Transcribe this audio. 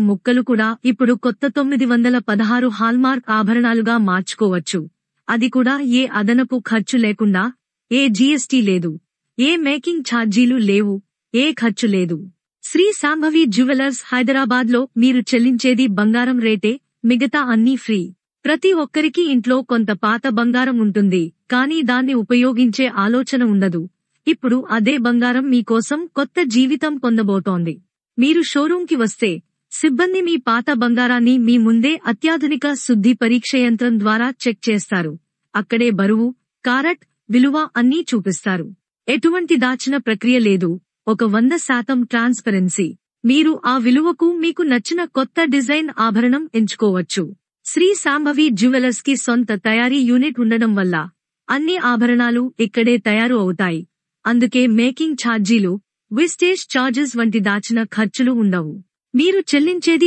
ముక్కలు కూడా ఇప్పుడు కొత్త 916 హాల్మార్క్ ఆభరణాలుగా మార్చుకోవచ్చు. అది కూడా ఏ అదనపు ఖర్చు లేకుండా. ఏ జీఎస్టీ లేదు, ఏ మేకింగ్ ఛార్జీలు లేవు, ఏ ఖర్చు లేదు. శ్రీ శాంభవి జ్యువెలర్స్ హైదరాబాద్లో మీరు చెల్లించేది బంగారం రేటే, మిగతా అన్నీ ఫ్రీ. ప్రతి ఒక్కరికి ఇంట్లో కొంత పాత బంగారం ఉంటుంది, కానీ దాన్ని ఉపయోగించే ఆలోచన ఉండదు. ఇప్పుడు అదే బంగారం మీకోసం కొత్త జీవితం పొందబోతోంది. మీరు షోరూంకి వస్తే సిబ్బంది మీ పాత బంగారాన్ని మీ ముందే అత్యాధునిక శుద్ధి పరీక్ష యంత్రం ద్వారా చెక్ చేస్తారు. అక్కడే బరువు, కారట్, విలువ అన్నీ చూపిస్తారు. ఎటువంటి దాచిన ప్రక్రియ లేదు. ఒక 100% ట్రాన్స్పరెన్సీ. మీరు ఆ విలువకు మీకు నచ్చిన కొత్త డిజైన్ ఆభరణం ఎంచుకోవచ్చు. శ్రీ శాంభవి జ్యువెలర్స్ కి సొంత తయారీ యూనిట్ ఉండడం వల్ల అన్ని ఆభరణాలు ఇక్కడే తయారు అవుతాయి. అందుకే మేకింగ్ ఛార్జీలు, విస్టేజ్ ఛార్జెస్ వంటి దాచిన ఖర్చులు ఉండవు. మీరు చెల్లించేది